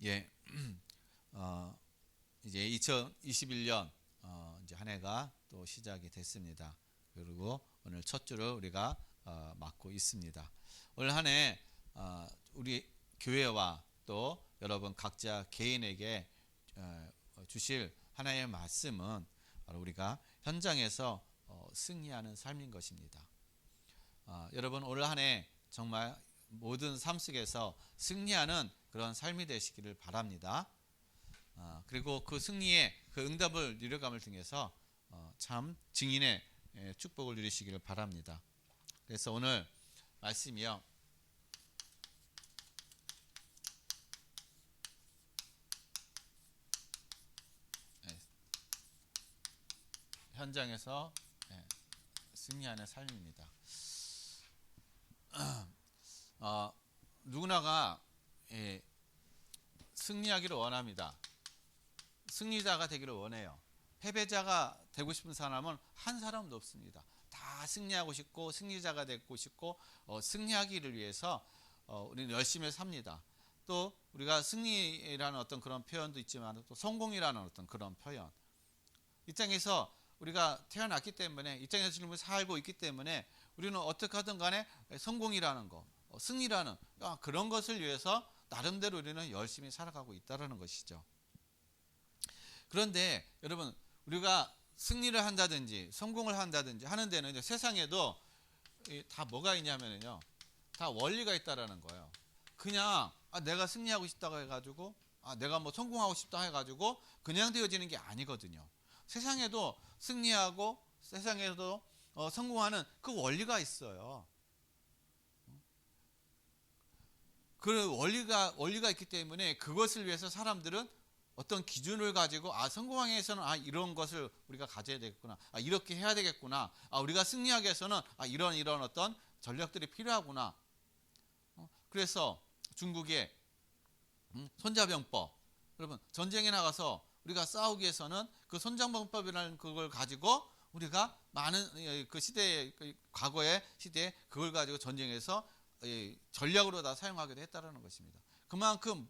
예, 이제 2021년 이제 한 해가 또 시작이 됐습니다. 그리고 오늘 첫 주를 우리가 맡고 있습니다. 올 한 해 우리 교회와 또 여러분 각자 개인에게 주실 하나의 말씀은 바로 우리가 현장에서 승리하는 삶인 것입니다. 여러분 올 한 해 정말 모든 삶 속에서 승리하는 그런 삶이 되시기를 바랍니다. 그리고 그 승리의 그 응답을 누려감을 통해서 참 증인의 축복을 누리시기를 바랍니다. 그래서 오늘 말씀이요. 현장에서 승리하는 삶입니다. 누구나가 승리하기를 원합니다. 승리자가 되기를 원해요. 패배자가 되고 싶은 사람은 한 사람도 없습니다. 다 승리하고 싶고 승리자가 되고 싶고 승리하기를 위해서 우리는 열심히 삽니다. 또 우리가 승리라는 어떤 그런 표현도 있지만 또 성공이라는 어떤 그런 표현, 이 땅에서 우리가 태어났기 때문에 이 땅에서 지금 살고 있기 때문에 우리는 어떻게 하든 간에 성공이라는 거, 승리라는 그런 것을 위해서 나름대로 우리는 열심히 살아가고 있다는 것이죠. 그런데 여러분, 우리가 승리를 한다든지 성공을 한다든지 하는 데는 이제 세상에도 다 뭐가 있냐면요, 다 원리가 있다라는 거예요. 그냥 내가 승리하고 싶다고 해가지고 내가 뭐 성공하고 싶다 해가지고 그냥 되어지는 게 아니거든요. 세상에도 승리하고 세상에도 성공하는 그 원리가 있어요. 그 원리가 있기 때문에 그것을 위해서 사람들은 어떤 기준을 가지고 성공하기 위해서는 이런 것을 우리가 가져야 되겠구나, 이렇게 해야 되겠구나, 우리가 승리하기 위해서는 이런 어떤 전략들이 필요하구나. 그래서 중국의 손자병법, 여러분 전쟁에 나가서 우리가 싸우기 위해서는 그 손자병법이라는 그걸 가지고 우리가 많은 그 시대의 과거의 시대에 그걸 가지고 전쟁에서 전략으로 다 사용하기도 했다는 것입니다. 그만큼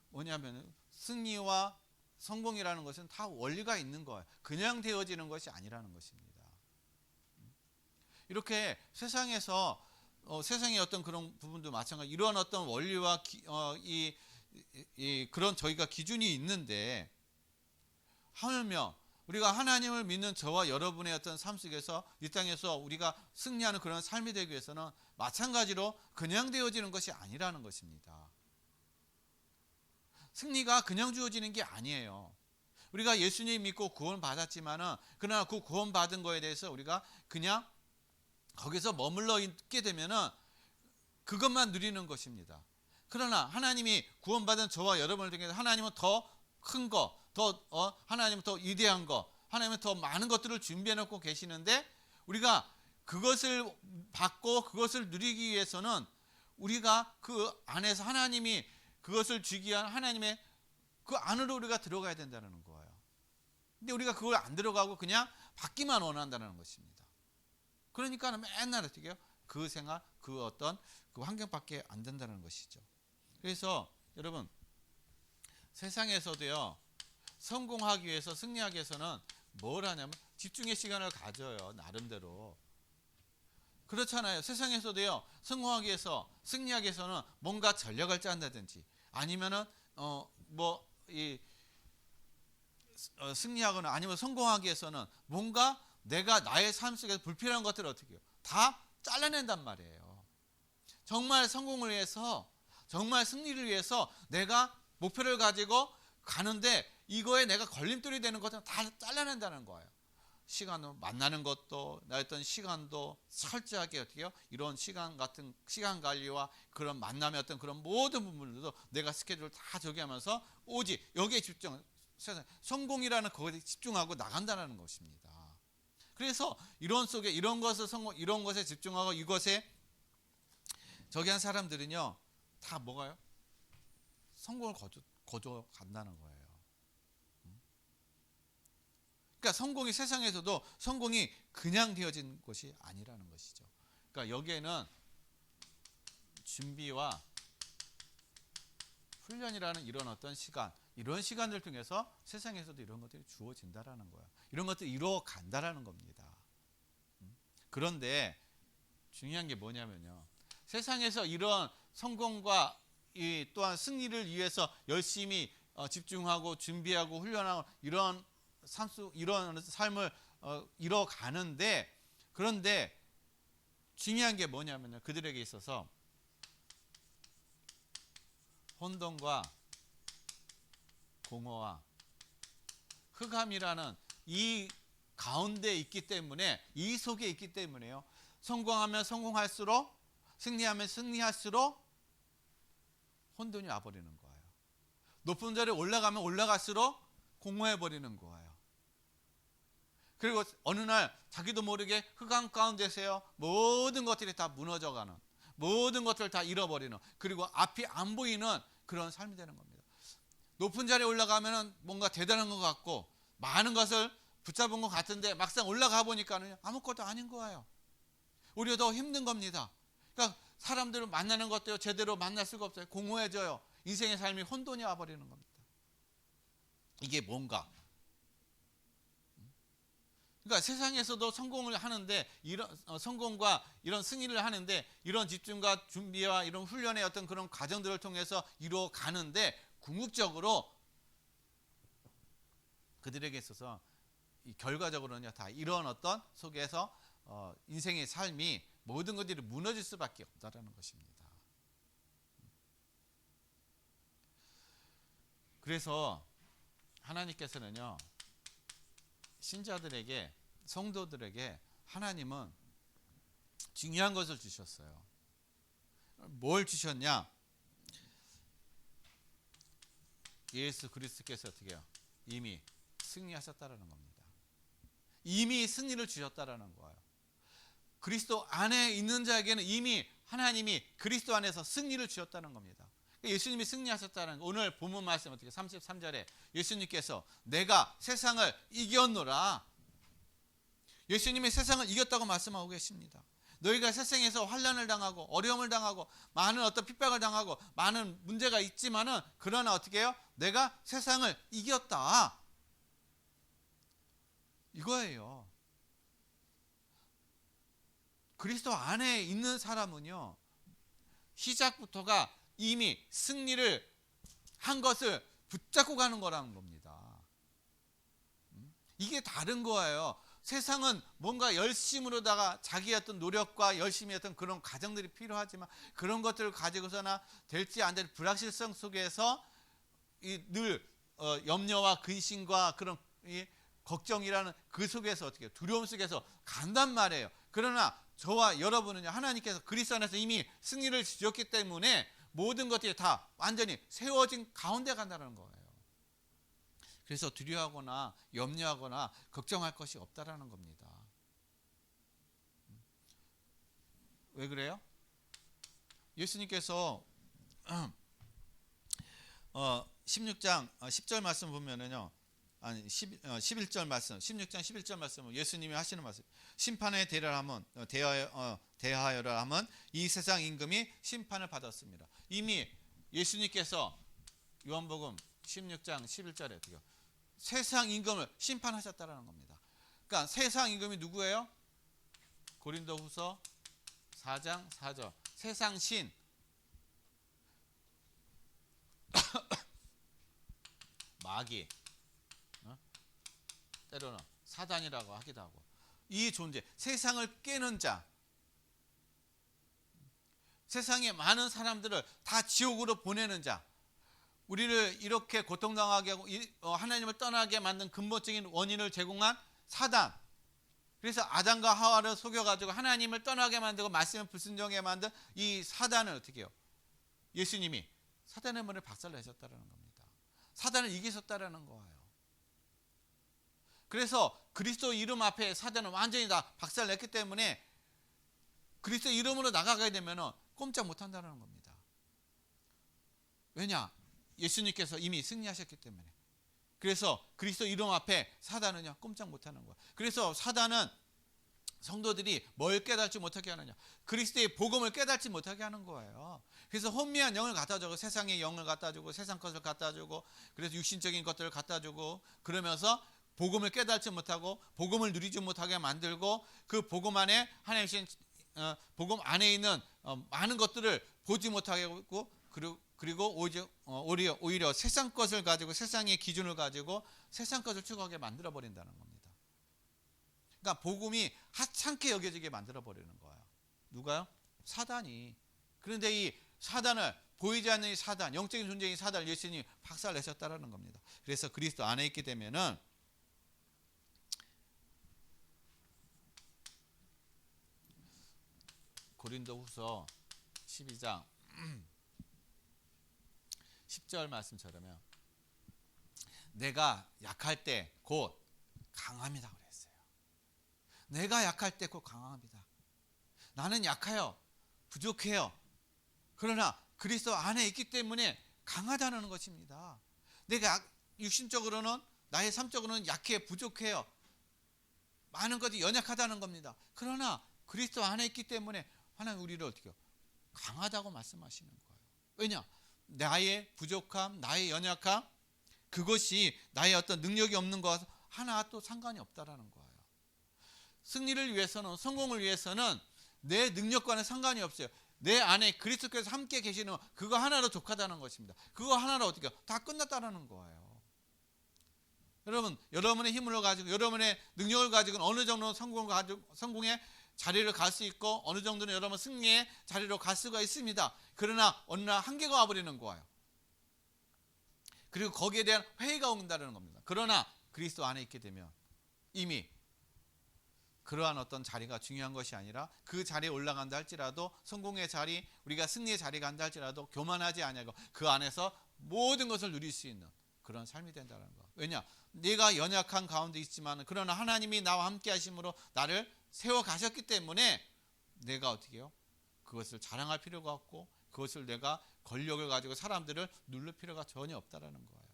뭐냐면 승리와 성공이라는 것은 다 원리가 있는 거예요. 그냥 되어지는 것이 아니라는 것입니다. 이렇게 세상에서 세상의 어떤 그런 부분도 마찬가지, 이런 어떤 원리와 그런 저희가 기준이 있는데, 하물며 우리가 하나님을 믿는 저와 여러분의 어떤 삶 속에서 이 땅에서 우리가 승리하는 그런 삶이 되기 위해서는 마찬가지로 그냥 되어지는 것이 아니라는 것입니다. 승리가 그냥 주어지는 게 아니에요. 우리가 예수님 믿고 구원 받았지만은, 그러나 그 구원 받은 거에 대해서 우리가 그냥 거기서 머물러 있게 되면은 그것만 누리는 것입니다. 그러나 하나님이 구원받은 저와 여러분을 통해서 하나님은 더 큰 거, 하나님은 더 위대한 거, 하나님은 더 많은 것들을 준비해 놓고 계시는데, 우리가 그것을 받고 그것을 누리기 위해서는 우리가 그 안에서 하나님이 그것을 주기 위한 하나님의 그 안으로 우리가 들어가야 된다는 거예요. 근데 우리가 그걸 안 들어가고 그냥 받기만 원한다는 것입니다. 그러니까 맨날 어떻게 해요? 그 생활, 그 어떤 그 환경밖에 안 된다는 것이죠. 그래서 여러분, 세상에서도요, 성공하기 위해서, 승리하기 위해서는 뭘 하냐면 집중의 시간을 가져요. 나름대로. 그렇잖아요. 세상에서도요, 성공하기 위해서, 승리하기 위해서는 뭔가 전략을 짠다든지 아니면은 승리하거나 아니면 성공하기 위해서는 뭔가 내가 나의 삶 속에서 불필요한 것들을 어떻게 해요? 다 잘라낸단 말이에요. 정말 성공을 위해서, 정말 승리를 위해서 내가 목표를 가지고 가는데 이거에 내가 걸림돌이 되는 것들은 다 잘라낸다는 거예요. 시간을 만나는 것도, 나 어떤 시간도 철저하게 어떻게 해요? 이런 시간 같은 시간 관리와 그런 만남의 어떤 그런 모든 부분들도 내가 스케줄을 다 정하면서 오직 여기에 집중, 성공이라는 거기에 집중하고 나간다는 것입니다. 그래서 이런 속에 이런 것을 이런 것에 집중하고 이것에 저기 한 사람들은요, 다 뭐가요? 성공을 거둬 간다는 거예요. 그러니까 성공이, 세상에서도 성공이 그냥 되어진 것이 아니라는 것이죠. 그러니까 여기에는 준비와 훈련이라는 이런 어떤 시간, 이런 시간들 통해서 세상에서도 이런 것들이 주어진다라는 거예요. 이런 것들이 이루어 간다라는 겁니다. 그런데 중요한 게 뭐냐면요, 세상에서 이런 성공과 이 또한 승리를 위해서 열심히 집중하고 준비하고 훈련하고 이런 이런 삶을 이뤄가는데, 그런데 중요한 게 뭐냐면요, 그들에게 있어서 혼돈과 공허와 흑암이라는 이 가운데 있기 때문에, 이 속에 있기 때문에요, 성공하면 성공할수록, 승리하면 승리할수록 혼돈이 와버리는 거예요. 높은 자리에 올라가면 올라갈수록 공허해 버리는 거예요. 그리고 어느 날 자기도 모르게 흑암 가운데서요, 모든 것들이 다 무너져가는, 모든 것들을 다 잃어버리는, 그리고 앞이 안 보이는 그런 삶이 되는 겁니다. 높은 자리에 올라가면 뭔가 대단한 것 같고 많은 것을 붙잡은 것 같은데 막상 올라가 보니까는 아무것도 아닌 거예요. 오히려 더 힘든 겁니다. 그러니까 사람들을 만나는 것도 제대로 만날 수가 없어요. 공허해져요. 인생의 삶이 혼돈이 와버리는 겁니다. 이게 뭔가? 그러니까 세상에서도 성공을 하는데, 이런 성공과 이런 승리를 하는데, 이런 집중과 준비와 이런 훈련의 어떤 그런 과정들을 통해서 이루어 가는데, 궁극적으로 그들에게 있어서 이 결과적으로는요, 다 이런 어떤 속에서 인생의 삶이 모든 것들이 무너질 수밖에 없다라는 것입니다. 그래서 하나님께서는요, 신자들에게, 성도들에게 하나님은 중요한 것을 주셨어요. 뭘 주셨냐? 예수 그리스도께서 어떻게 해요? 이미 승리하셨다라는 겁니다. 이미 승리를 주셨다라는 거예요. 그리스도 안에 있는 자에게는 이미 하나님이 그리스도 안에서 승리를 주셨다는 겁니다. 예수님이 승리하셨다는 거. 오늘 본문 말씀 어떻게 33절에 예수님께서 내가 세상을 이겼노라. 예수님이 세상을 이겼다고 말씀하고 계십니다. 너희가 세상에서 환난을 당하고 어려움을 당하고 많은 어떤 핍박을 당하고 많은 문제가 있지만은, 그러나 어떻게 해요? 내가 세상을 이겼다. 이거예요. 그리스도 안에 있는 사람은요, 시작부터가 이미 승리를 한 것을 붙잡고 가는 거라는 겁니다. 이게 다른 거예요. 세상은 뭔가 열심으로다가 자기의 어떤 노력과 열심히 했던 그런 과정들이 필요하지만, 그런 것들을 가지고서나 될지 안 될 불확실성 속에서 늘 염려와 근심과 그런 걱정이라는 그 속에서 어떻게 두려움 속에서 간단 말이에요. 그러나 저와 여러분은요, 하나님께서 그리스도 안에서 이미 승리를 주셨기 때문에 모든 것들이 다 완전히 세워진 가운데 간다는 거예요. 그래서 두려워하거나 염려하거나 걱정할 것이 없다라는 겁니다. 왜 그래요? 예수님께서 16장 10절 말씀 보면은요, 아니 11절 말씀, 16장 11절 말씀, 예수님이 하시는 말씀, 심판에 대하여라 하면 이 세상 임금이 심판을 받았습니다. 이미 예수님께서 요한복음 16장 11절에 어떻게 세상 임금을 심판하셨다라는 겁니다. 그러니까 세상 임금이 누구예요? 고린도후서 4장 4절, 세상 신 마귀, 때로는 사단이라고 하기도 하고, 이 존재, 세상을 깨는 자, 세상의 많은 사람들을 다 지옥으로 보내는 자, 우리를 이렇게 고통당하게 하고 하나님을 떠나게 만든 근본적인 원인을 제공한 사단. 그래서 아담과 하와를 속여가지고 하나님을 떠나게 만들고 말씀을 불순종하게 만든 이 사단을 어떻게 해요? 예수님이 사단의 문을 박살내셨다는 겁니다. 사단을 이기셨다는 거예요. 그래서 그리스도 이름 앞에 사단은 완전히 다 박살냈기 때문에 그리스도 이름으로 나가게 되면 꼼짝 못한다는 겁니다. 왜냐? 예수님께서 이미 승리하셨기 때문에. 그래서 그리스도 이름 앞에 사단은요, 꼼짝 못하는 거예요. 그래서 사단은 성도들이 뭘 깨닫지 못하게 하느냐? 그리스도의 복음을 깨닫지 못하게 하는 거예요. 그래서 혼미한 영을 갖다 주고 세상의 영을 갖다 주고 세상 것을 갖다 주고 그래서 육신적인 것들을 갖다 주고 그러면서 복음을 깨닫지 못하고 복음을 누리지 못하게 만들고 그 복음 안에 하나님의 신 복음 안에 있는 많은 것들을 보지 못하게 하고 그리고 오히려 세상 것을 가지고 세상의 기준을 가지고 세상 것을 추구하게 만들어 버린다는 겁니다. 그러니까 복음이 하찮게 여겨지게 만들어 버리는 거예요. 누가요? 사단이. 그런데 이 사단을 보이지 않는 이 사단, 영적인 존재인 사단을 예수님이 박살내셨다라는 겁니다. 그래서 그리스도 안에 있게 되면은 고린도후서 12장 10절 말씀처럼요. 내가 약할 때 곧 강합니다 그랬어요. 내가 약할 때 곧 강합니다. 나는 약해요. 부족해요. 그러나 그리스도 안에 있기 때문에 강하다는 것입니다. 내가 육신적으로는 나의 삶적으로는 약해 부족해요. 많은 것이 연약하다는 겁니다. 그러나 그리스도 안에 있기 때문에 하나님 우리를 어떻게 해요? 강하다고 말씀하시는 거예요. 왜냐? 나의 부족함, 나의 연약함 그것이 나의 어떤 능력이 없는 것 하나 또 상관이 없다라는 거예요. 승리를 위해서는 성공을 위해서는 내 능력과는 상관이 없어요. 내 안에 그리스도께서 함께 계시는 그거 하나로 족하다는 것입니다. 그거 하나로 어떻게 해요? 다 끝났다라는 거예요. 여러분, 여러분의 힘을 가지고 여러분의 능력을 가지고는 어느 정도 성공의 자리를 갈 수 있고 어느 정도는 여러분 승리의 자리로 갈 수가 있습니다. 그러나 어느 날 한계가 와버리는 거예요. 그리고 거기에 대한 회의가 온다는 겁니다. 그러나 그리스도 안에 있게 되면 이미 그러한 어떤 자리가 중요한 것이 아니라 그 자리에 올라간다 할지라도 성공의 자리, 우리가 승리의 자리 간다 할지라도 교만하지 아니하고 그 안에서 모든 것을 누릴 수 있는 그런 삶이 된다는 거. 왜냐? 내가 연약한 가운데 있지만 그러나 하나님이 나와 함께 하심으로 나를 세워 가셨기 때문에 내가 어떻게 해요? 그것을 자랑할 필요가 없고 그것을 내가 권력을 가지고 사람들을 누를 필요가 전혀 없다라는 거예요.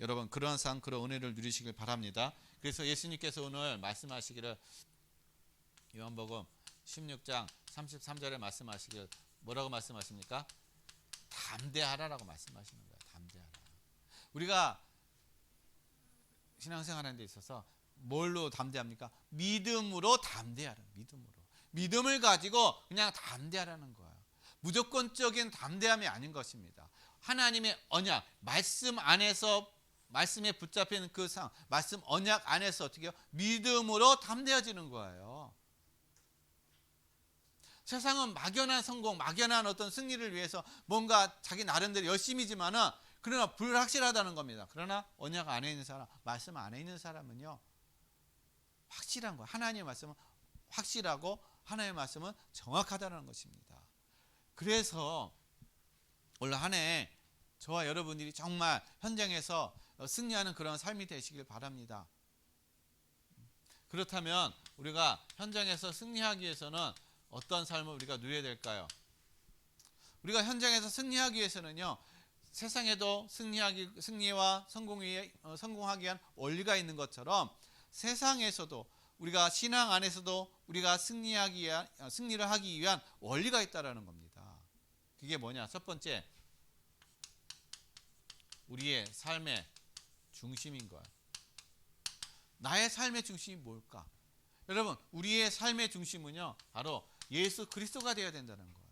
여러분 그러한 상 그런 은혜를 누리시길 바랍니다. 그래서 예수님께서 오늘 말씀하시기를 요한복음 16장 33절에 말씀하시기를 뭐라고 말씀하십니까? 담대하라라고 말씀하시는 거예요. 담대하라. 우리가 신앙생활하는 데 있어서 뭘로 담대합니까? 믿음으로 담대하라. 믿음을 가지고 그냥 담대하라는 거예요. 무조건적인 담대함이 아닌 것입니다. 하나님의 언약, 말씀 안에서 말씀에 붙잡히는 그 말씀 언약 안에서 어떻게 해요? 믿음으로 담대해지는 거예요. 세상은 막연한 성공, 막연한 어떤 승리를 위해서 뭔가 자기 나름대로 열심이지만은 그러나 불확실하다는 겁니다. 그러나 언약 안에 있는 사람, 말씀 안에 있는 사람은요 확실한 거예요. 하나님의 말씀은 확실하고 하나님의 말씀은 정확하다는 것입니다. 그래서 올 한 해 저와 여러분들이 정말 현장에서 승리하는 그런 삶이 되시길 바랍니다. 그렇다면 우리가 현장에서 승리하기 위해서는 어떤 삶을 우리가 누려야 될까요? 우리가 현장에서 승리하기 위해서는요 세상에도 승리와 성공하기 위한 원리가 있는 것처럼 세상에서도 우리가 신앙 안에서도 우리가 승리를 하기 위한 원리가 있다라는 겁니다. 그게 뭐냐? 첫 번째, 우리의 삶의 중심인 거예요. 나의 삶의 중심이 뭘까? 여러분, 우리의 삶의 중심은요, 바로 예수 그리스도가 되어야 된다는 거예요.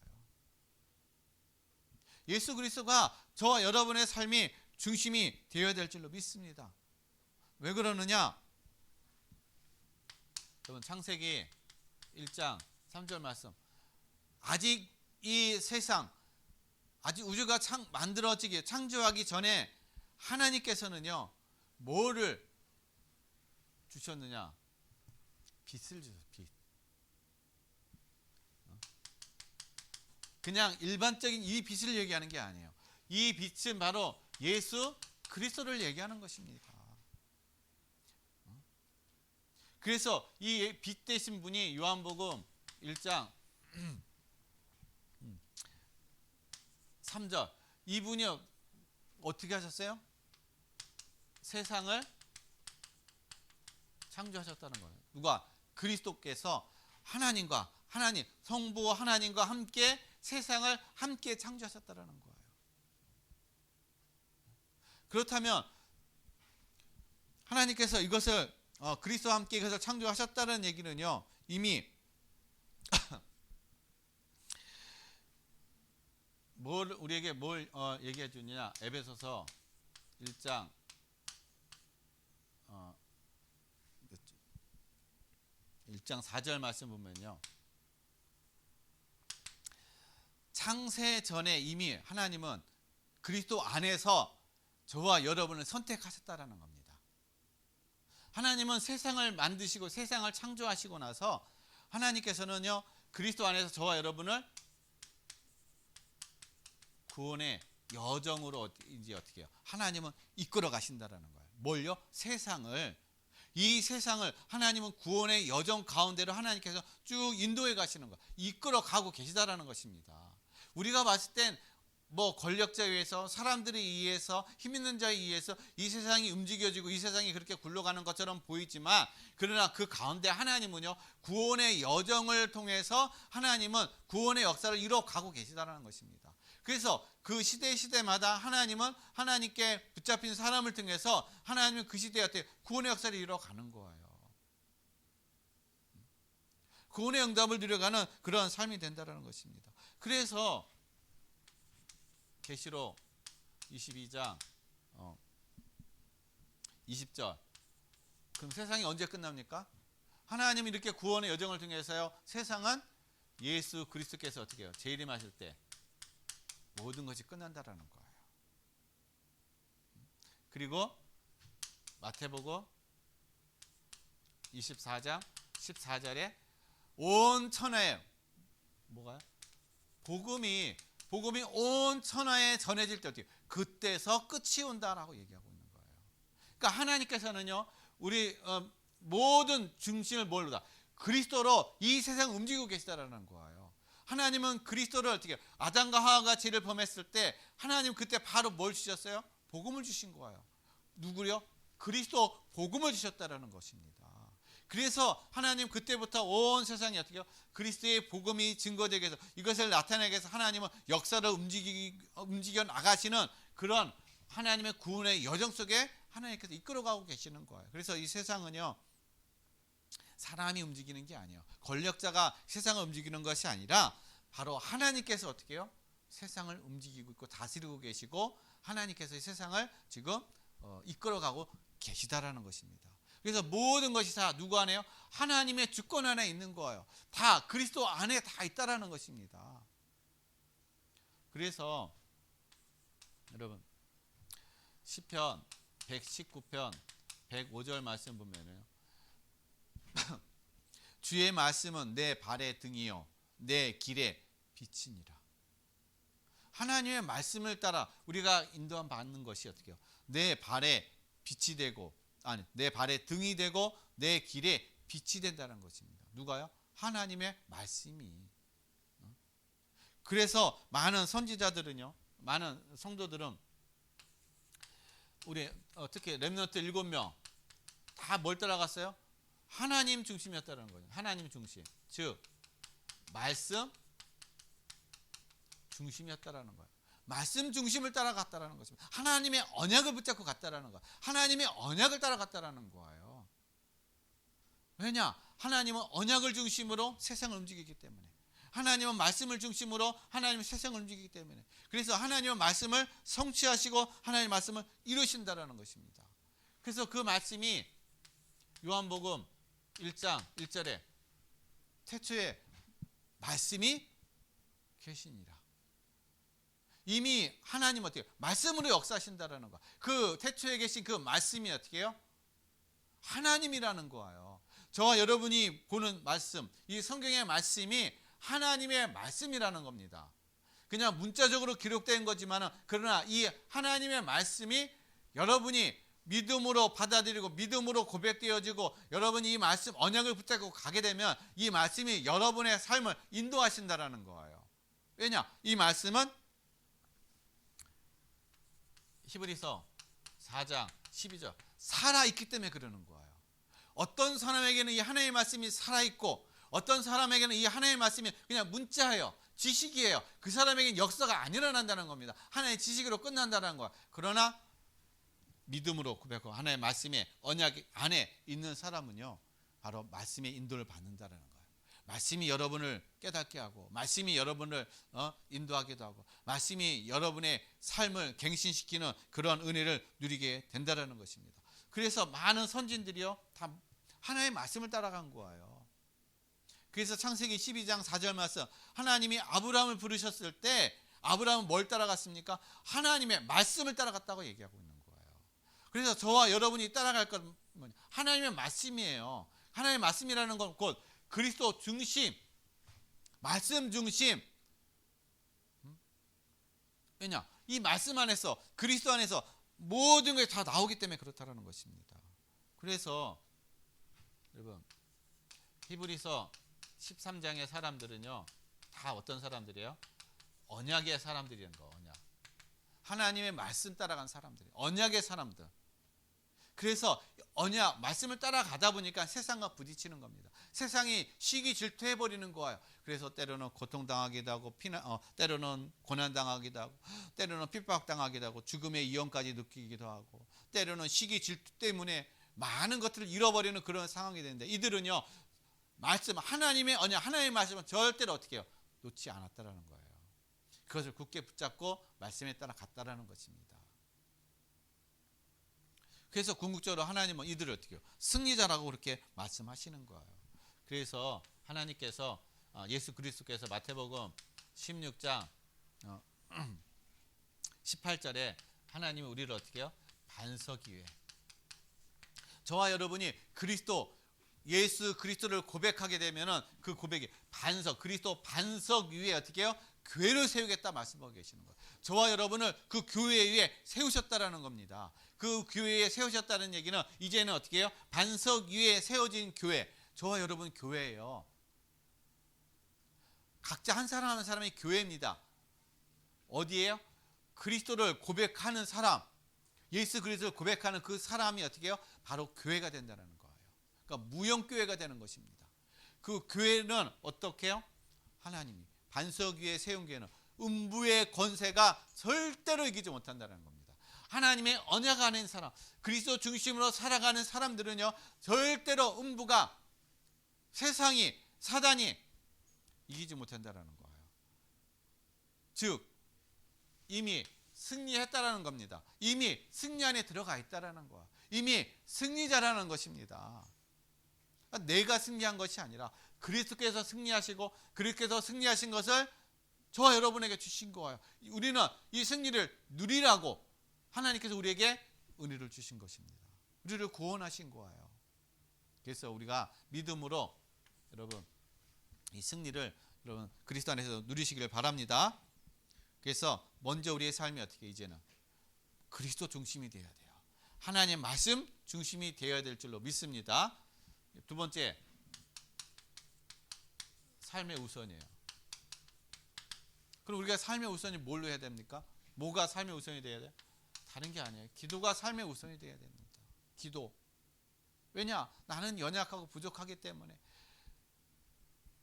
예수 그리스도가 저와 여러분의 삶이 중심이 되어야 될 줄로 믿습니다. 왜 그러느냐? 여러분, 창세기 1장 3절 말씀. 아직 이 세상, 아직 우주가 만들어지기, 창조하기 전에 하나님께서는요, 뭐를 주셨느냐? 빛을 주셨어요. 빛. 그냥 일반적인 이 빛을 얘기하는 게 아니에요. 이 빛은 바로 예수 그리스도를 얘기하는 것입니다. 그래서 이 빛 되신 분이 요한복음 1장 3절 이분이 어떻게 하셨어요? 세상을 창조하셨다는 거예요. 누가? 그리스도께서 하나님 성부 하나님과 함께 세상을 함께 창조하셨다라는 거예요. 그렇다면 하나님께서 이것을 그리스도와 함께 이것을 창조하셨다는 얘기는요, 이미 우리에게 뭘 얘기해 주느냐? 에베소서 1장 4절 말씀 보면요, 창세 전에 이미 하나님은 그리스도 안에서 저와 여러분을 선택하셨다라는 겁니다. 하나님은 세상을 만드시고 세상을 창조하시고 나서 하나님께서는요, 그리스도 안에서 저와 여러분을 구원의 여정으로 이제 어떻게 해요? 하나님은 이끌어 가신다라는 거예요. 뭘요? 이 세상을 하나님은 구원의 여정 가운데로 하나님께서 쭉 인도해 가시는 거예요. 이끌어 가고 계시다라는 것입니다. 우리가 봤을 땐 뭐 권력자에 의해서, 사람들에 의해서, 힘 있는 자에 의해서 이 세상이 움직여지고 이 세상이 그렇게 굴러가는 것처럼 보이지만, 그러나 그 가운데 하나님은요, 구원의 여정을 통해서 하나님은 구원의 역사를 이뤄가고 계시다라는 것입니다. 그래서 그 시대마다 하나님은 하나님께 붙잡힌 사람을 통해서 하나님은 그 시대에 어떻게 구원의 역사를 이뤄가는 거예요. 구원의 응답을 누려가는 그런 삶이 된다는 것입니다. 그래서 계시록 22장 20절, 그럼 세상이 언제 끝납니까? 하나님이 이렇게 구원의 여정을 통해서요, 세상은 예수 그리스도께서 어떻게 해요? 재림하실 때 모든 것이 끝난다라는 거예요. 그리고 마태복음 24장 14절에 온 천하에 뭐가요? 복음이 온 천하에 전해질 때 어떻게? 그때서 끝이 온다라고 얘기하고 있는 거예요. 그러니까 하나님께서는요, 우리 모든 중심을 뭘로다? 그리스도로 이 세상 움직이고 계시다라는 거예요. 하나님은 그리스도를 어떻게, 아담과 하와가 죄를 범했을 때 하나님 그때 바로 뭘 주셨어요? 복음을 주신 거예요. 누구요? 그리스도 복음을 주셨다라는 것입니다. 그래서 하나님 그때부터 온 세상이 어떻게 해요? 그리스도의 복음이 증거되게 해서 이것을 나타내게 해서 하나님은 역사를 움직여 나가시는 그런 하나님의 구원의 여정 속에 하나님께서 이끌어가고 계시는 거예요. 그래서 이 세상은요, 사람이 움직이는 게 아니에요. 권력자가 세상을 움직이는 것이 아니라 바로 하나님께서 어떻게 해요? 세상을 움직이고 있고 다스리고 계시고 하나님께서 이 세상을 지금 이끌어가고 계시다라는 것입니다. 그래서 모든 것이 다 누구 안에요? 하나님의 주권 안에 있는 거예요. 다 그리스도 안에 다 있다라는 것입니다. 그래서 여러분 시편 119편 105절 말씀 보면은 주의 말씀은 내 발의 등이요 내 길의 빛이니라. 하나님의 말씀을 따라 우리가 인도함 받는 것이 어떻게 해요? 내 발의 빛이 되고, 아니 내 발의 등이 되고 내 길에 빛이 된다는 것입니다. 누가요? 하나님의 말씀이. 그래서 많은 선지자들은요, 많은 성도들은 우리 특히 렘넌트 7명 다 뭘 따라갔어요? 하나님 중심이었다는 거예요. 하나님 중심, 즉 말씀 중심이었다라는 거예요. 말씀 중심을 따라갔다라는 것입니다. 하나님의 언약을 붙잡고 갔다라는 거예요. 하나님의 언약을 따라갔다라는 거예요. 왜냐? 하나님은 언약을 중심으로 세상을 움직이기 때문에, 하나님은 말씀을 중심으로 하나님은 세상을 움직이기 때문에, 그래서 하나님은 말씀을 성취하시고 하나님의 말씀을 이루신다라는 것입니다. 그래서 그 말씀이 요한복음 1장 1절에 태초에 말씀이 계시니라. 이미 하나님 어떻게 말씀으로 역사하신다라는 거. 그 태초에 계신 그 말씀이 어떻게 해요? 하나님이라는 거예요. 저와 여러분이 보는 말씀, 이 성경의 말씀이 하나님의 말씀이라는 겁니다. 그냥 문자적으로 기록된 거지만은, 그러나 이 하나님의 말씀이 여러분이 믿음으로 받아들이고 믿음으로 고백되어지고 여러분이 이 말씀 언약을 붙잡고 가게 되면 이 말씀이 여러분의 삶을 인도하신다라는 거예요. 왜냐? 이 말씀은 히브리서 4장 12절 살아있기 때문에 그러는 거예요. 어떤 사람에게는 이 하나님의 말씀이 살아있고 어떤 사람에게는 이 하나님의 말씀이 그냥 문자예요. 지식이에요. 그 사람에게는 역사가 안 일어난다는 겁니다. 하나의 지식으로 끝난다는 거야. 그러나 믿음으로 고백하고 하나의 말씀의 언약 안에 있는 사람은요, 바로 말씀의 인도를 받는다는 거예요. 말씀이 여러분을 깨닫게 하고 말씀이 여러분을 인도하기도 하고 말씀이 여러분의 삶을 갱신시키는 그런 은혜를 누리게 된다는 것입니다. 그래서 많은 선진들이요 다 하나님의 말씀을 따라간 거예요. 그래서 창세기 12장 4절 말씀, 하나님이 아브라함을 부르셨을 때 아브라함은 뭘 따라갔습니까? 하나님의 말씀을 따라갔다고 얘기하고 있는 거예요. 그래서 저와 여러분이 따라갈 건 뭐냐? 하나님의 말씀이에요. 하나님의 말씀이라는 건 곧 그리스도 중심, 말씀 중심. 왜냐? 이 말씀 안에서, 그리스도 안에서 모든 게 다 나오기 때문에 그렇다는 것입니다. 그래서 여러분, 히브리서 13장의 사람들은요, 다 어떤 사람들이에요? 언약의 사람들이란 거, 언약. 하나님의 말씀 따라간 사람들이에요. 언약의 사람들. 그래서 언약, 말씀을 따라가다 보니까 세상과 부딪히는 겁니다. 세상이 시기 질투해버리는 거예요. 그래서 때로는 고통당하기도 하고, 때로는 고난당하기도 하고, 때로는 핍박당하기도 하고, 죽음의 위험까지 느끼기도 하고, 때로는 시기 질투 때문에 많은 것들을 잃어버리는 그런 상황이 되는데, 이들은요, 말씀, 하나님의 언약, 하나님의 말씀은 절대로 어떻게 해요? 놓지 않았다라는 거예요. 그것을 굳게 붙잡고 말씀에 따라 갔다라는 것입니다. 그래서 궁극적으로 하나님은 이들을 어떻게 해요? 승리자라고 그렇게 말씀하시는 거예요. 그래서 하나님께서 예수 그리스도께서 마태복음 16장 18절에 하나님이 우리를 어떻게 해요? 반석 위에. 저와 여러분이 예수 그리스도를 고백하게 되면은 그 고백이 반석, 그리스도 반석 위에 어떻게 해요? 교회를 세우겠다 말씀하고 계시는 거예요. 저와 여러분을 그 교회 위에 세우셨다라는 겁니다. 그 교회에 세우셨다는 얘기는 이제는 어떻게 해요? 반석 위에 세워진 교회. 저와 여러분 교회예요. 각자 한 사람 한 사람이 교회입니다. 어디예요? 그리스도를 고백하는 사람, 예수 그리스도를 고백하는 그 사람이 어떻게 해요? 바로 교회가 된다는 거예요. 그러니까 무형교회가 되는 것입니다. 그 교회는 어떻게 해요? 하나님이 반석 위에 세운 교회는 음부의 권세가 절대로 이기지 못한다는 겁니다. 하나님의 언약 안에 있는 사람, 그리스도 중심으로 살아가는 사람들은요, 절대로 음부가, 세상이, 사단이 이기지 못한다는 거예요. 즉 이미 승리했다라는 겁니다. 이미 승리 안에 들어가 있다라는 거야. 이미 승리자라는 것입니다. 내가 승리한 것이 아니라 그리스도께서 승리하시고 그리스도께서 승리하신 것을 저와 여러분에게 주신 거예요. 우리는 이 승리를 누리라고 하나님께서 우리에게 은혜를 주신 것입니다. 우리를 구원하신 거예요. 그래서 우리가 믿음으로 여러분 이 승리를 여러분 그리스도 안에서 누리시기를 바랍니다. 그래서 먼저 우리의 삶이 어떻게 이제는 그리스도 중심이 되어야 돼요. 하나님의 말씀 중심이 되어야 될 줄로 믿습니다. 두 번째, 삶의 우선이에요. 그럼 우리가 삶의 우선이 뭘로 해야 됩니까? 뭐가 삶의 우선이 되어야 돼요? 다른 게 아니에요. 기도가 삶의 우선이 되어야 됩니다. 기도. 왜냐? 나는 연약하고 부족하기 때문에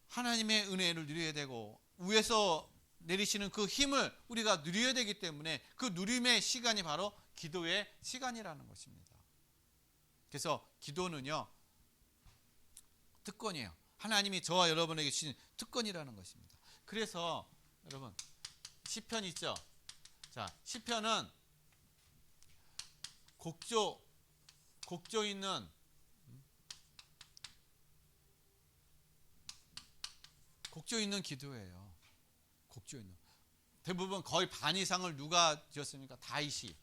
하나님의 은혜를 누려야 되고 위에서 내리시는 그 힘을 우리가 누려야 되기 때문에 그 누림의 시간이 바로 기도의 시간이라는 것입니다. 그래서 기도는요, 특권이에요. 하나님이 저와 여러분에게 주신 특권이라는 것입니다. 그래서 여러분 시편 있죠? 자, 시편은 곡조 있는 기도예요. 곡조 있는. 대부분 거의 반 이상을 누가 지었습니까? 다윗이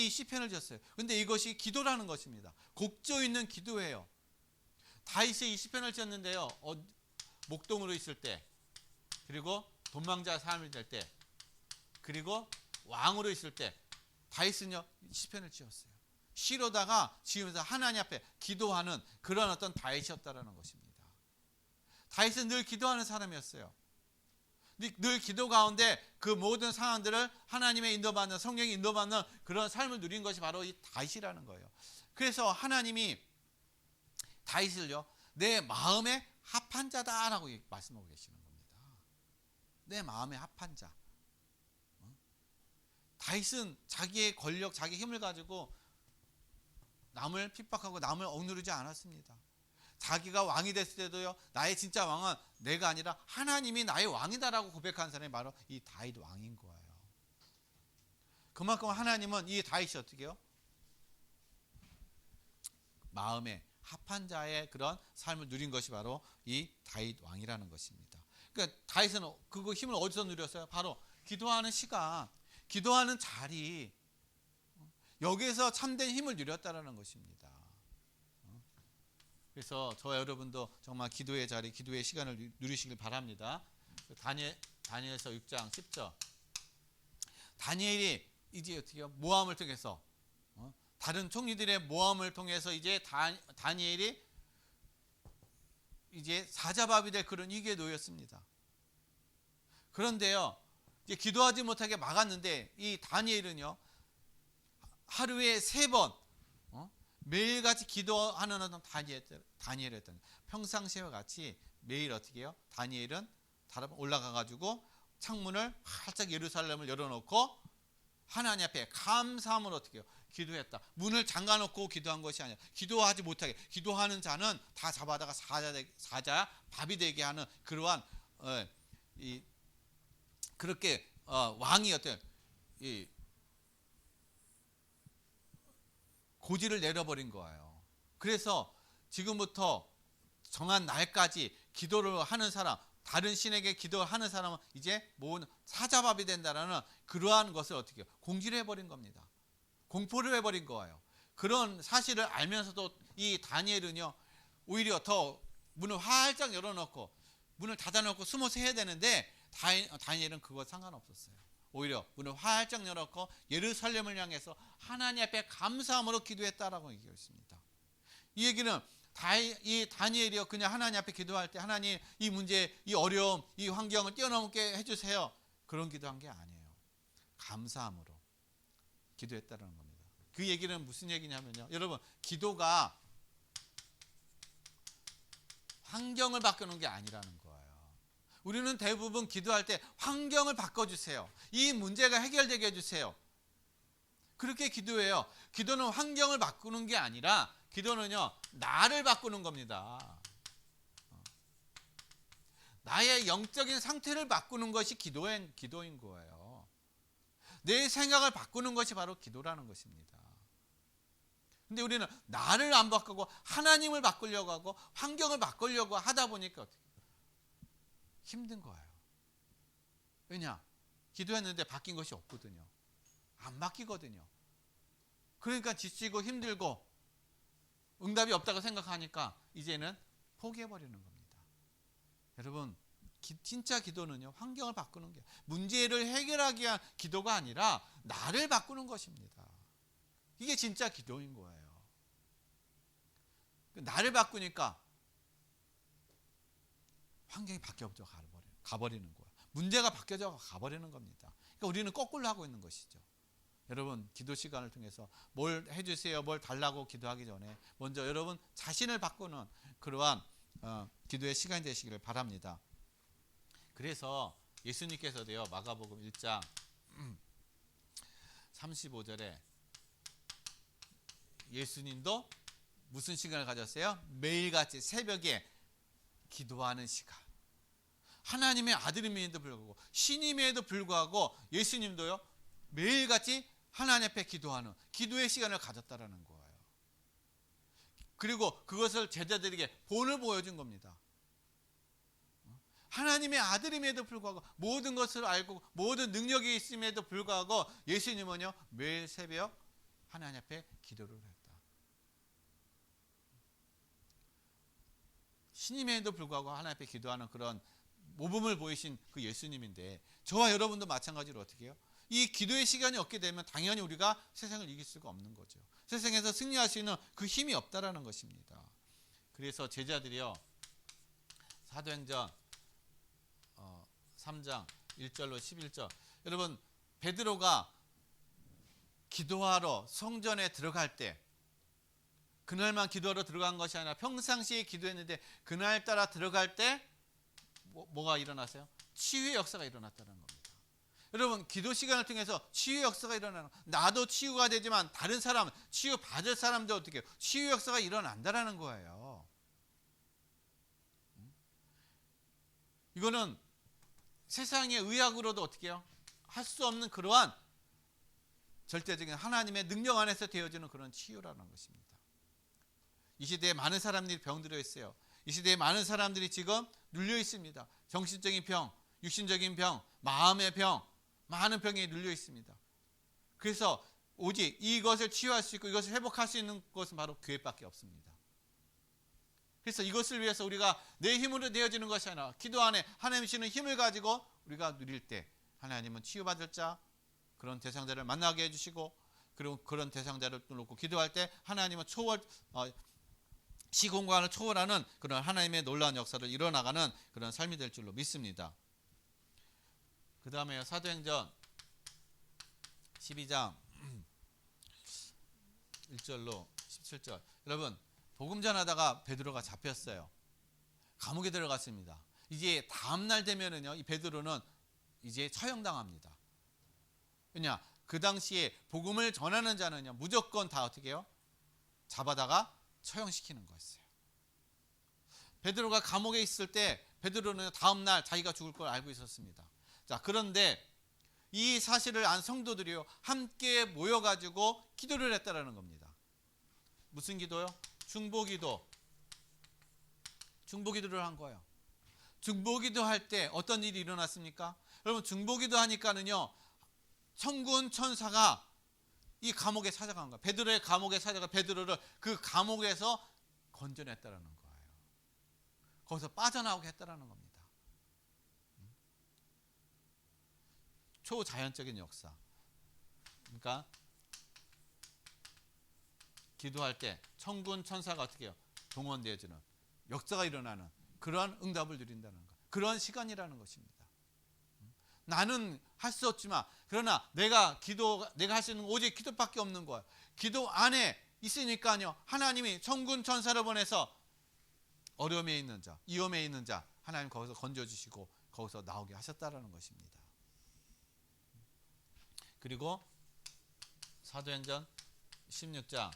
시편을 지었어요. 근데 이것이 기도라는 것입니다. 곡조 있는 기도예요. 다윗이 이 시편을 지었는데요. 목동으로 있을 때, 그리고 도망자 삶을 될 때, 그리고 왕으로 있을 때 다윗은요 시편을 지었어요. 시로다가 지으면서 하나님 앞에 기도하는 그런 어떤 다윗이었다라는 것입니다. 다윗은 늘 기도하는 사람이었어요. 늘 기도 가운데 그 모든 상황들을 하나님의 인도받는, 성령의 인도받는 그런 삶을 누린 것이 바로 이 다윗이라는 거예요. 그래서 하나님이 다윗을요, 내 마음에 합한 자다라고 말씀하고 계시는 겁니다. 내 마음에 합한 자. 다윗은 자기의 권력, 자기 힘을 가지고 남을 핍박하고 남을 억누르지 않았습니다. 자기가 왕이 됐을 때도요, 나의 진짜 왕은 내가 아니라 하나님이 나의 왕이다라고 고백한 사람이 바로 이 다윗 왕인 거예요. 그만큼 하나님은 이 다윗이 어떻게 해요? 마음에 합한 자의 그런 삶을 누린 것이 바로 이 다윗 왕이라는 것입니다. 그러니까 다윗은 그 힘을 어디서 누렸어요? 바로 기도하는 시간, 기도하는 자리, 여기에서 참된 힘을 누렸다는 것입니다. 그래서 저와 여러분도 정말 기도의 자리, 기도의 시간을 누리시길 바랍니다. 다니엘서 6장 10절. 다니엘이 이제 어떻게 모함을 통해서, 다른 총리들의 모함을 통해서 이제 다니엘이 이제 사자밥이 될 그런 위기에 놓였습니다. 그런데요, 이제 기도하지 못하게 막았는데 이 다니엘은요, 하루에 3번 매일같이 기도하는 다니엘이었던, 평상시와 같이 매일 어떻게 해요? 다니엘은 올라가가지고 창문을 활짝 예루살렘을 열어놓고 하나님 앞에 감사함으로 어떻게 해요? 기도했다. 문을 잠가놓고 기도한 것이 아니라, 기도하지 못하게, 기도하는 자는 다 잡아다가 사자 밥이 되게 하는 그러한 그렇게 왕이 어떤 고지를 내려버린 거예요. 그래서 지금부터 정한 날까지 기도를 하는 사람, 다른 신에게 기도하는 사람은 이제 모은 사자밥이 된다라는 그러한 것을 어떻게 해요? 공지를 해버린 겁니다. 공포를 해버린 거예요. 그런 사실을 알면서도 이 다니엘은요, 오히려 더 문을 활짝 열어놓고 문을 닫아놓고 숨어서 해야 되는데 다니엘은 그거 상관없었어요. 오히려 문을 활짝 열어놓고 예루살렘을 향해서 하나님 앞에 감사함으로 기도했다라고 얘기하고 있습니다. 이 얘기는 이 다니엘이요, 그냥 하나님 앞에 기도할 때 하나님 이 문제, 이 어려움, 이 환경을 뛰어넘게 해주세요, 그런 기도한 게 아니에요. 감사함으로 기도했다는 겁니다. 그 얘기는 무슨 얘기냐면요, 여러분, 기도가 환경을 바꾸는 게 아니라는 거예요. 우리는 대부분 기도할 때 환경을 바꿔주세요, 이 문제가 해결되게 해주세요, 그렇게 기도해요. 기도는 환경을 바꾸는 게 아니라 기도는요, 나를 바꾸는 겁니다. 나의 영적인 상태를 바꾸는 것이 기도인 거예요. 내 생각을 바꾸는 것이 바로 기도라는 것입니다. 근데 우리는 나를 안 바꾸고 하나님을 바꾸려고 하고 환경을 바꾸려고 하다 보니까 어떻게 힘든 거예요. 왜냐? 기도했는데 바뀐 것이 없거든요. 안 바뀌거든요. 그러니까 지치고 힘들고 응답이 없다고 생각하니까 이제는 포기해버리는 겁니다. 여러분, 진짜 기도는요, 환경을 바꾸는 게, 문제를 해결하기 위한 기도가 아니라 나를 바꾸는 것입니다. 이게 진짜 기도인 거예요. 나를 바꾸니까 환경이 바뀌어져 가버리는 거예요. 문제가 바뀌어져 가버리는 겁니다. 그러니까 우리는 거꾸로 하고 있는 것이죠. 여러분, 기도 시간을 통해서 뭘 해주세요, 뭘 달라고 기도하기 전에 먼저 여러분 자신을 바꾸는 그러한 기도의 시간이 되시기를 바랍니다. 그래서 예수님께서도요, 마가복음 1장 35절에 예수님도 무슨 시간을 가졌어요? 매일같이 새벽에 기도하는 시간. 하나님의 아들임에도 불구하고 신임에도 불구하고 예수님도요, 매일같이 하나님 앞에 기도하는 기도의 시간을 가졌다라는 거예요. 그리고 그것을 제자들에게 본을 보여준 겁니다. 하나님의 아들임에도 불구하고 모든 것을 알고 모든 능력이 있음에도 불구하고 예수님은요, 매일 새벽 하나님 앞에 기도를 했다. 신임에도 불구하고 하나님 앞에 기도하는 그런 모범을 보이신 그 예수님인데, 저와 여러분도 마찬가지로 어떻게 해요? 이 기도의 시간이 없게 되면 당연히 우리가 세상을 이길 수가 없는 거죠. 세상에서 승리할 수 있는 그 힘이 없다라는 것입니다. 그래서 제자들이요, 사도행전 3장 1절로 11절, 여러분, 베드로가 기도하러 성전에 들어갈 때 그날만 기도하러 들어간 것이 아니라 평상시에 기도했는데 그날따라 들어갈 때 뭐가 일어났어요? 치유의 역사가 일어났다는 겁니다. 여러분, 기도 시간을 통해서 치유의 역사가 일어나는, 나도 치유가 되지만 다른 사람, 치유 받을 사람도 어떻게 해요? 치유 역사가 일어난다는 거예요. 이거는 세상의 의학으로도 어떻게 해요? 할 수 없는 그러한 절대적인 하나님의 능력 안에서 되어지는 그런 치유라는 것입니다. 이 시대에 많은 사람들이 병들어 있어요. 이 시대에 많은 사람들이 지금 눌려 있습니다. 정신적인 병, 육신적인 병, 마음의 병, 많은 병에 눌려 있습니다. 그래서 오직 이것을 치유할 수 있고 이것을 회복할 수 있는 것은 바로 교회밖에 없습니다. 그래서 이것을 위해서 우리가 내 힘으로 되어지는 것이 아니라 기도 안에 하나님 주시는 힘을 가지고 우리가 누릴 때 하나님은 치유받을 자, 그런 대상자를 만나게 해주시고, 그리고 그런 대상자를 놓고 기도할 때 하나님은 시공간을 초월하는 그런 하나님의 놀라운 역사를 이뤄나가는 그런 삶이 될 줄로 믿습니다. 그 다음에 사도행전 12장 1절로 17절. 여러분, 복음 전하다가 베드로가 잡혔어요. 감옥에 들어갔습니다. 이제 다음날 되면은요, 이 베드로는 이제 처형당합니다. 왜냐? 그 당시에 복음을 전하는 자는요, 무조건 다 어떻게 해요? 잡아다가 처형시키는 거였어요. 베드로가 감옥에 있을 때 베드로는 다음날 자기가 죽을 걸 알고 있었습니다. 자, 그런데 이 사실을 안 성도들이요, 함께 모여가지고 기도를 했다라는 겁니다. 무슨 기도요? 중보기도. 중보기도를 한 거예요. 중보기도 할 때 어떤 일이 일어났습니까? 여러분, 중보기도 하니까는요, 천군 천사가 이 감옥에 찾아간 거예요. 베드로의 감옥에 찾아가 베드로를 그 감옥에서 건져냈다라는 거예요. 거기서 빠져나오게 했다라는 겁니다. 초자연적인 역사. 그러니까 기도할 때 천군 천사가 어떻게 해요? 동원되어지는 역사가 일어나는 그러한 응답을 누린다는 것. 그런 시간이라는 것입니다. 나는 할 수 없지만, 그러나 내가 할 수 있는 오직 기도밖에 없는 거예요. 기도 안에 있으니까요, 하나님이 천군 천사를 보내서 어려움에 있는 자, 위험에 있는 자, 하나님 거기서 건져주시고 거기서 나오게 하셨다라는 것입니다. 그리고 사도행전 16장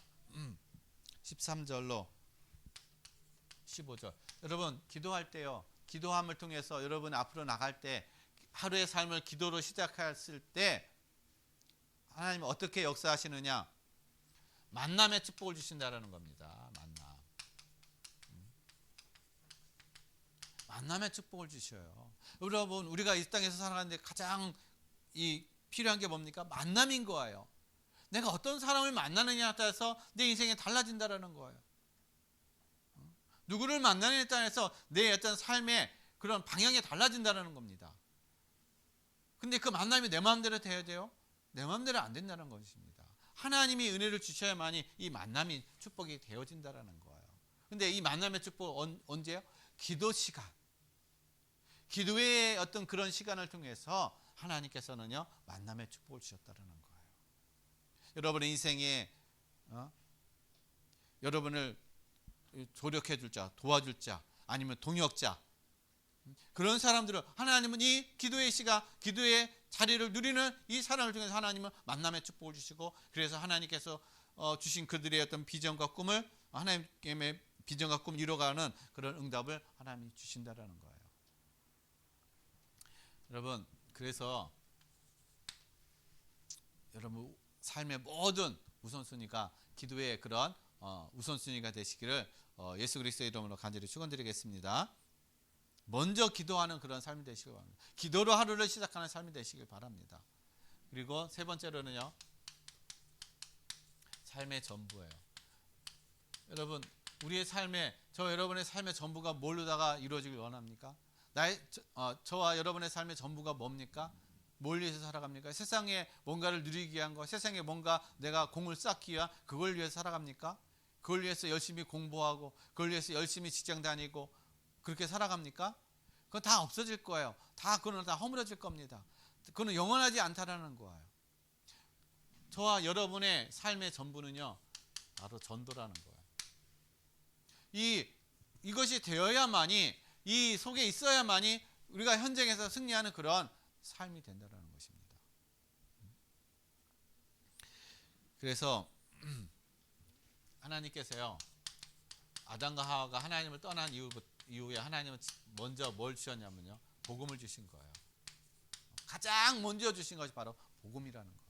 13절로 15절. 여러분, 기도할 때요, 기도함을 통해서 여러분 앞으로 나갈 때 하루의 삶을 기도로 시작했을 때 하나님은 어떻게 역사하시느냐? 만남의 축복을 주신다라는 겁니다. 만남의 축복을 주셔요. 여러분, 우리가 이 땅에서 살아가는데 가장 필요한 게 뭡니까? 만남인 거예요. 내가 어떤 사람을 만나느냐에 따라서 내 인생이 달라진다라는 거예요. 누구를 만나느냐에 따라서 내 어떤 삶의 그런 방향이 달라진다는 겁니다. 근데 그 만남이 내 마음대로 돼야 돼요? 내 마음대로 안 된다는 것입니다. 하나님이 은혜를 주셔야만이 이 만남이 축복이 되어진다는 거예요. 근데 이 만남의 축복 언제요? 기도 시간. 기도의 어떤 그런 시간을 통해서 하나님께서는요, 만남의 축복을 주셨다는 거예요. 여러분의 인생에 여러분을 조력해 줄 자, 도와줄 자, 아니면 동역자, 그런 사람들은 하나님은 이 기도의 시간, 기도의 자리를 누리는 이 사람을 통해서 하나님은 만남의 축복을 주시고, 그래서 하나님께서 주신 그들의 어떤 비전과 꿈을, 하나님의 비전과 꿈을 이뤄가는 그런 응답을 하나님이 주신다라는 거예요. 여러분, 그래서 여러분 삶의 모든 우선순위가 기도의 그런 우선순위가 되시기를 예수 그리스도의 이름으로 간절히 축원드리겠습니다. 먼저 기도하는 그런 삶이 되시길 바랍니다. 기도로 하루를 시작하는 삶이 되시길 바랍니다. 그리고 세 번째로는요, 삶의 전부예요. 여러분, 우리의 삶에, 여러분의 삶의 전부가 뭘로다가 이루어지길 원합니까? 저와 여러분의 삶의 전부가 뭡니까? 뭘 위해서 살아갑니까? 세상에 뭔가를 누리기 위한 거, 세상에 뭔가 내가 공을 쌓기 위한 그걸 위해서 살아갑니까? 그걸 위해서 열심히 공부하고, 그걸 위해서 열심히 직장 다니고 그렇게 살아갑니까? 그건 다 없어질 거예요. 그건 다 허물어질 겁니다. 그건 영원하지 않다라는 거예요. 저와 여러분의 삶의 전부는요, 바로 전도라는 거예요. 이것이 되어야만이, 이 속에 있어야만이 우리가 현장에서 승리하는 그런 삶이 된다는 것입니다. 그래서 하나님께서요, 아담과 하와가 하나님을 떠난 이후에 하나님은 먼저 뭘 주셨냐면요, 복음을 주신 거예요. 가장 먼저 주신 것이 바로 복음이라는 거예요.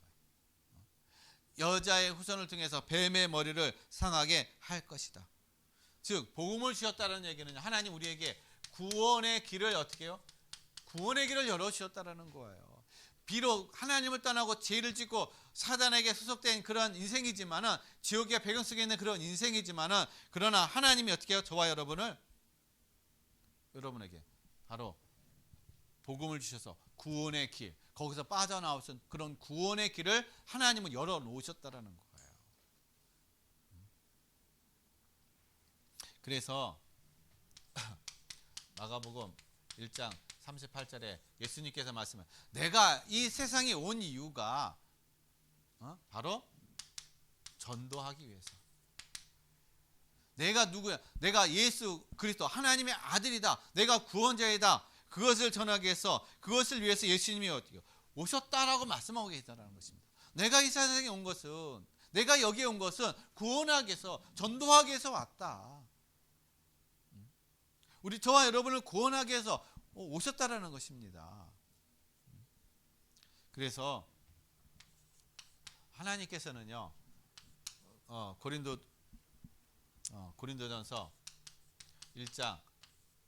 여자의 후손을 통해서 뱀의 머리를 상하게 할 것이다. 즉 복음을 주셨다는 얘기는 하나님 우리에게 구원의 길을 어떻게 해요? 구원의 길을 열어주셨다는 거예요. 비록 하나님을 떠나고 죄를 짓고 사단에게 소속된 그런 인생이지만은, 지옥의 배경 속에 있는 그런 인생이지만은, 그러나 하나님이 어떻게 해요? 저와 여러분에게 바로 복음을 주셔서 구원의 길, 거기서 빠져나올 수 있는 그런 구원의 길을 하나님은 열어놓으셨다는 거예요. 그래서 마가복음 1장 38절에 예수님께서 말씀을, 내가 이 세상에 온 이유가 바로 전도하기 위해서. 내가 누구야? 내가 예수 그리스도 하나님의 아들이다. 내가 구원자이다. 그것을 전하기 위해서, 그것을 위해서 예수님이 어떻게 오셨다라고 말씀하고 계시다는 것입니다. 내가 이 세상에 온 것은, 내가 여기에 온 것은 구원하기 위해서, 전도하기 위해서 왔다. 우리 저와 여러분을 구원하기 위해서 오셨다라는 것입니다. 그래서 하나님께서는요, 고린도전서 1장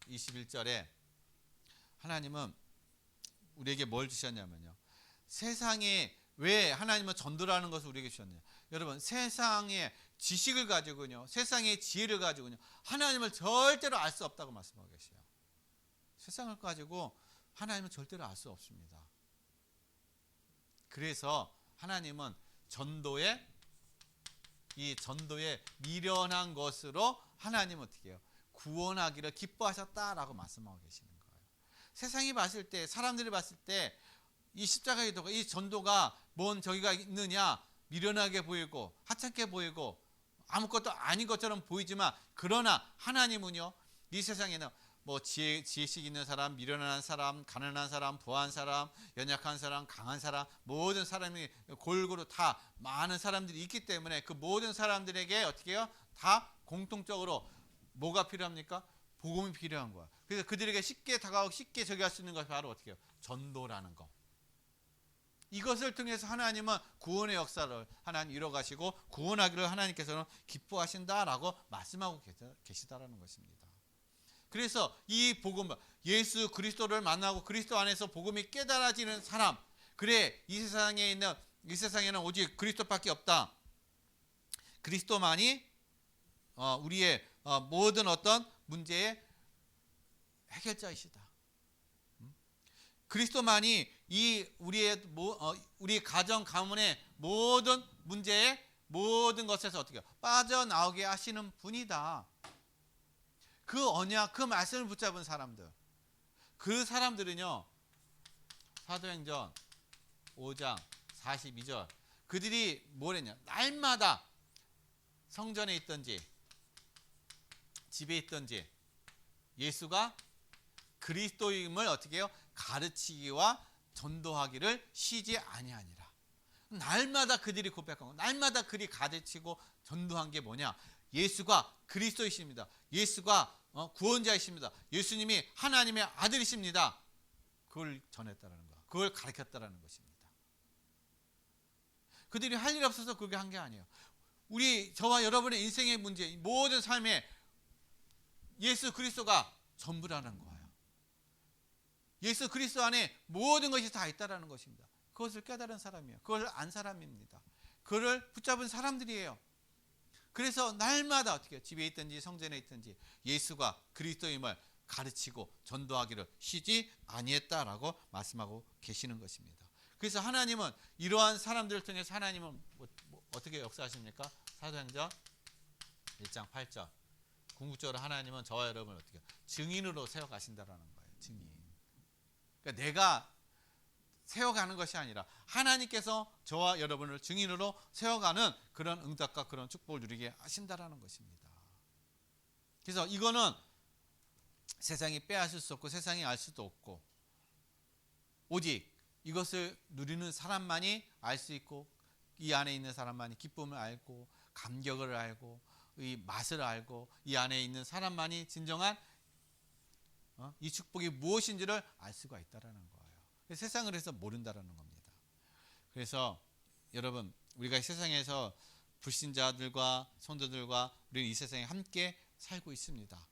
21절에 하나님은 우리에게 뭘 주셨냐면요, 세상에 왜 하나님은 전도라는 것을 우리에게 주셨냐. 여러분, 세상의 지식을 가지고요, 세상의 지혜를 가지고요, 하나님을 절대로 알 수 없다고 말씀하고 계세요. 세상을 가지고 하나님은 절대로 알 수 없습니다. 그래서 하나님은 전도에 미련한 것으로 하나님은 어떻게 해요? 구원하기를 기뻐하셨다라고 말씀하고 계시는 거예요. 세상이 봤을 때, 사람들이 봤을 때 이 십자가의 도가, 이 전도가 뭔 저기가 있느냐, 미련하게 보이고 하찮게 보이고 아무것도 아닌 것처럼 보이지만, 그러나 하나님은요, 이 세상에는 뭐 지혜식 있는 사람, 미련한 사람, 가난한 사람, 부한 사람, 연약한 사람, 강한 사람, 모든 사람이 골고루 다 많은 사람들이 있기 때문에, 그 모든 사람들에게 어떻게 해요? 다 공통적으로 뭐가 필요합니까? 복음이 필요한 거야. 그래서 그들에게 쉽게 다가오고 쉽게 저기 할 수 있는 것이 바로 어떻게 해요? 전도라는 거. 이것을 통해서 하나님은 구원의 역사를 하나님 이뤄가시고 구원하기를 하나님께서는 기뻐하신다라고 말씀하고 계시다라는 것입니다. 그래서 이 복음, 예수 그리스도를 만나고 그리스도 안에서 복음이 깨달아지는 사람, 그래 이 세상에는 오직 그리스도밖에 없다. 그리스도만이 우리의 모든 어떤 문제의 해결자이시다. 그리스도만이 우리 가정 가문의 모든 문제의 모든 것에서 어떻게 빠져나오게 하시는 분이다. 그 언약, 그 말씀을 붙잡은 사람들, 그 사람들은요, 사도행전 5장 42절, 그들이 뭘 했냐, 날마다 성전에 있든지 집에 있든지 예수가 그리스도임을 어떻게 해요? 가르치기와 전도하기를 쉬지 아니하니라. 날마다 그들이 고백하고 날마다 그들이 가르치고 전도한 게 뭐냐? 예수가 그리스도이십니다. 예수가 구원자이십니다. 예수님이 하나님의 아들이십니다. 그걸 전했다라는 거, 그걸 가르쳤다라는 것입니다. 그들이 할 일 없어서 그렇게 한 게 아니에요. 저와 여러분의 인생의 문제, 모든 삶에 예수 그리스도가 전부라는 거예요. 예수 그리스도 안에 모든 것이 다 있다라는 것입니다. 그것을 깨달은 사람이에요. 그걸 안 사람입니다. 그를 붙잡은 사람들이에요. 그래서 날마다 어떻게 집에 있든지 성전에 있든지 예수가 그리스도임을 가르치고 전도하기를 쉬지 아니했다라고 말씀하고 계시는 것입니다. 그래서 하나님은 이러한 사람들을 통해서 하나님은 어떻게 역사하십니까? 사도행전 1장 8절, 궁극적으로 하나님은 저와 여러분을 어떻게 증인으로 세워가신다라는 거예요. 증인. 그러니까 내가 세워가는 것이 아니라 하나님께서 저와 여러분을 증인으로 세워가는 그런 응답과 그런 축복을 누리게 하신다라는 것입니다. 그래서 이거는 세상이 빼앗을 수 없고 세상이 알 수도 없고 오직 이것을 누리는 사람만이 알 수 있고 이 안에 있는 사람만이 기쁨을 알고 감격을 알고 이 맛을 알고 이 안에 있는 사람만이 진정한 이 축복이 무엇인지를 알 수가 있다라는 거예요. 세상을 해서 모른다라는 겁니다. 그래서 여러분 우리가 세상에서 불신자들과 성도들과 우리는 이 세상에 함께 살고 있습니다.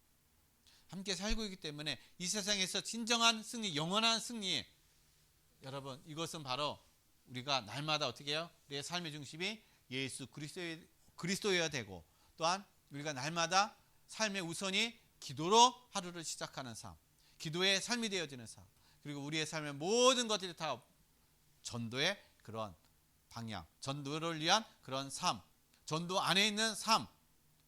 함께 살고 있기 때문에 이 세상에서 진정한 승리, 영원한 승리, 여러분 이것은 바로 우리가 날마다 어떻게 해요? 우리의 삶의 중심이 예수 그리스도여야 되고 또한 우리가 날마다 삶의 우선이 기도로 하루를 시작하는 삶, 기도의 삶이 되어지는 삶, 그리고 우리의 삶의 모든 것들이 다 전도의 그런 방향, 전도를 위한 그런 삶, 전도 안에 있는 삶,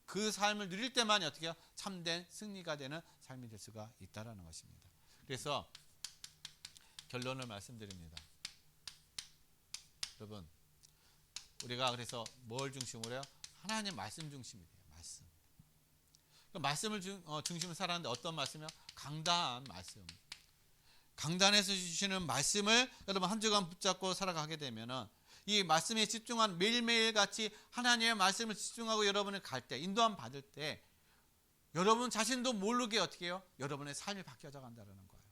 그 삶을 누릴 때만이 어떻게 해요? 참된 승리가 되는 삶이 될 수가 있다는 것입니다. 그래서 결론을 말씀드립니다. 여러분 우리가 그래서 뭘 중심으로 해요? 하나님 말씀 중심이 돼요. 말씀. 말씀을 중심으로 살았는데 어떤 말씀이요? 강단 말씀. 강단에서 주시는 말씀을 여러분 한 주간 붙잡고 살아가게 되면은 이 말씀에 집중한 매일매일 같이 하나님의 말씀을 집중하고 여러분을 갈 때 인도함 받을 때 여러분 자신도 모르게 어떻게 해요? 여러분의 삶이 바뀌어져 간다는 거예요.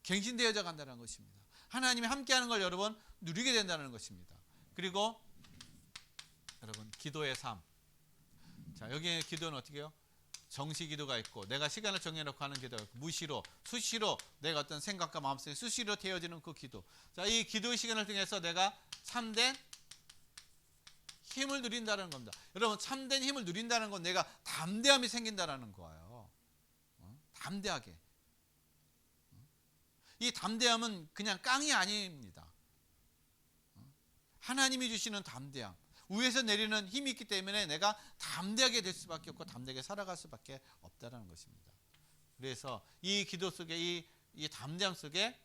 갱신되어져 간다는 것입니다. 하나님이 함께하는 걸 여러분 누리게 된다는 것입니다. 그리고 여러분 기도의 삶. 자 여기에 기도는 어떻게 해요? 정시 기도가 있고 내가 시간을 정해놓고 하는 기도가 있고 무시로 수시로 내가 어떤 생각과 마음속에 수시로 되어지는 그 기도. 자 이 기도의 시간을 통해서 내가 참된 힘을 누린다는 겁니다. 여러분 참된 힘을 누린다는 건 내가 담대함이 생긴다는 거예요. 담대하게. 이 담대함은 그냥 깡이 아닙니다. 하나님이 주시는 담대함. 위에서 내리는 힘이 있기 때문에 내가 담대하게 될 수밖에 없고 담대하게 살아갈 수밖에 없다는 것입니다. 그래서 이 기도 속에 이 담대함 속에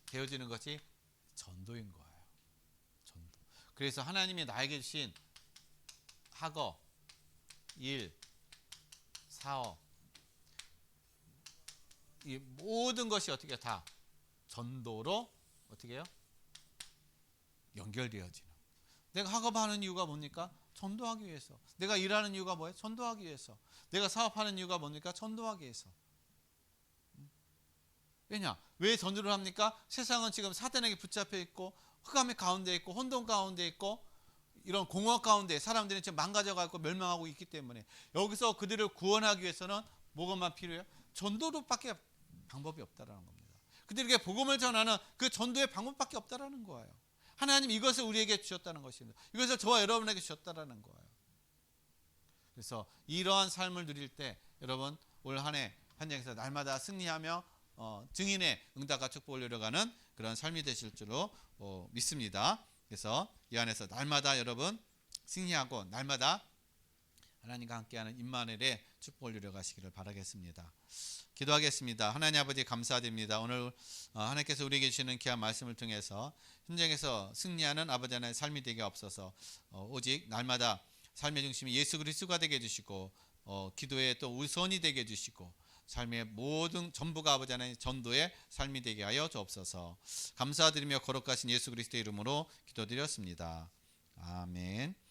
되어지는 것이 전도인 거예요. 전도. 그래서 하나님이 나에게 주신 학업, 일, 사업 이 모든 것이 어떻게 다 전도로 어떻게 해요? 연결되어지는. 내가 학업하는 이유가 뭡니까? 전도하기 위해서. 내가 일하는 이유가 뭐예요? 전도하기 위해서. 내가 사업하는 이유가 뭡니까? 전도하기 위해서. 왜냐? 왜 전도를 합니까? 세상은 지금 사단에게 붙잡혀 있고 흑암의 가운데 있고 혼돈 가운데 있고 이런 공허 가운데 사람들이 지금 망가져가고 멸망하고 있기 때문에 여기서 그들을 구원하기 위해서는 뭐가만 필요해요? 전도로밖에 방법이 없다라는 겁니다. 그들에게 복음을 전하는 그 전도의 방법밖에 없다라는 거예요. 하나님 이것을 우리에게 주셨다는 것입니다. 이것을 저와 여러분에게 주셨다라는 거예요. 그래서 이러한 삶을 누릴 때 여러분 올 한 해 현장에서 날마다 승리하며 증인의 응답과 축복을 누려가는 그런 삶이 되실 줄로 믿습니다. 그래서 이 안에서 날마다 여러분 승리하고 날마다 하나님과 함께하는 임마누엘의 축복을 누려가시기를 바라겠습니다. 기도하겠습니다. 하나님 아버지 감사드립니다. 오늘 하나님께서 우리에게 주시는 귀한 말씀을 통해서 현장에서 승리하는 아버지 하나님의 삶이 되게 없어서 오직 날마다 삶의 중심이 예수 그리스도가 되게 해주시고 기도의 또 우선이 되게 해주시고 삶의 모든 전부가 아버지 하나님의 전도의 삶이 되게 하여 주옵소서. 감사드리며 거룩하신 예수 그리스도의 이름으로 기도드렸습니다. 아멘.